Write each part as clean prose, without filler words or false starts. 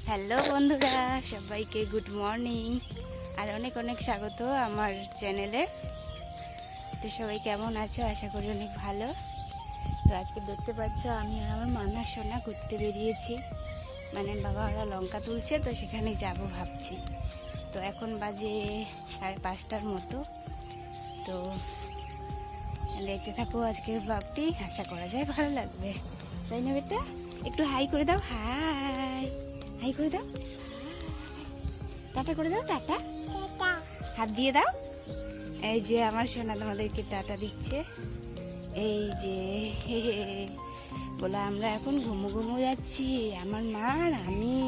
Hello বন্ধুরা, সবাইকে good morning আর অনেক অনেক স্বাগত আমার চ্যানেলে। তো সবাই কেমন আছো? আশা করি অনেক ভালো। তো আজকে দেখতে পাচ্ছ আমি আর আমার মানা সোনা ঘুরতে বেরিয়েছি। মানে বাবা ওরা লঙ্কা তুলছে, তো সেখানে যাব ভাবছি। তো এখন বাজে 5:30টার মতো। তো দেখতে থাকো আজকের ব্লগটি, আশা করা যায় ভালো লাগবে, তাই না বেটা? একটু হাই করে দাও, হাই হাই করে দাও, টাটা করে দাও, টাটা হাত দিয়ে দাও। এই যে আমার সোনা তোমাদেরকে টাটা দিচ্ছে। এই যে বলে আমরা এখন ঘুমো ঘুমো যাচ্ছি, আমার মা আর আমি।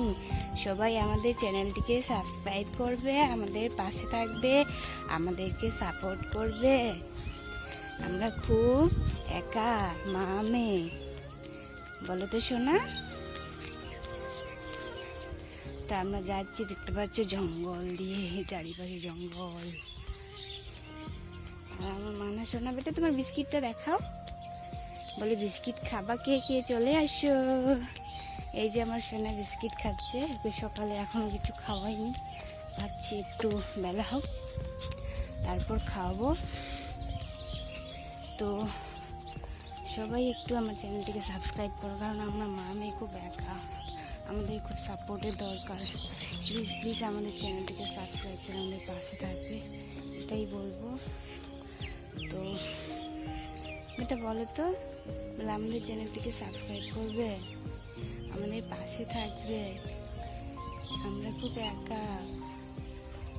সবাই আমাদের চ্যানেলটিকে সাবস্ক্রাইব করবে, আমাদের পাশে থাকবে, আমাদেরকে সাপোর্ট করবে। আমরা খুব একা মা মেয়ে, বলো তো সোনা। তা আমরা যাচ্ছি, দেখতে পাচ্ছ জঙ্গল দিয়ে, চারিপাশে জঙ্গল। আর আমার মানা সোনা বেটা তোমার বিস্কিটটা দেখাও, বলে বিস্কিট খাবা কে কে, চলে আসো। এই যে আমার সোনা বিস্কিট খাচ্ছে, সকালে এখনো কিছু খাওয়াইনি, ভাবছি একটু বেলা হোক তারপর খাওয়াবো। তো সবাই একটু আমার চ্যানেলটিকে সাবস্ক্রাইব করো, কারণ আমরা মা মেয়ে খুব একা, আমাদের খুব সাপোর্টের দরকার। প্লিজ প্লিজ আমাদের চ্যানেলটিকে সাবস্ক্রাইব করে আমাদের পাশে থাকবে, এটাই বলবো। তো এটা বলো তো, বলে আমাদের চ্যানেলটিকে সাবস্ক্রাইব করবে, আমাদের পাশে থাকবে। আমরা খুব একা।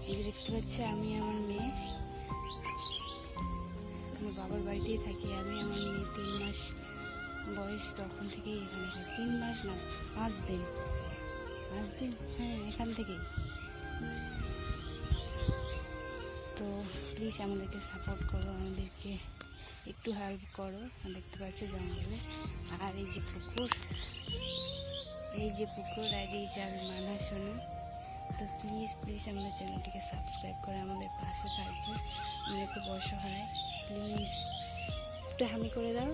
এই যে দেখতে পাচ্ছি আমি আমার মেয়ে, আমার বাবার বাড়িতেই থাকি আমি। আমার মেয়ে 3 মাস বয়স, তখন থেকেই এখানে থাকি। 3 মাস না, 5 দিন, 5 দিন, হ্যাঁ এখান থেকেই। তো প্লিজ আমাদেরকে সাপোর্ট করো, আমাদেরকে একটু হেল্প করো। দেখতে পাচ্ছ জঙ্গলে, আর এই যে পুকুর, এই যে পুকুর, আর এই যে আমি মানা সোনা। তো প্লিজ প্লিজ আমাদের চ্যানেলটিকে সাবস্ক্রাইব করে আমাদের পাশে থাকবে, আমাদের খুব অসহায়। প্লিজ একটু হামি করে দাও।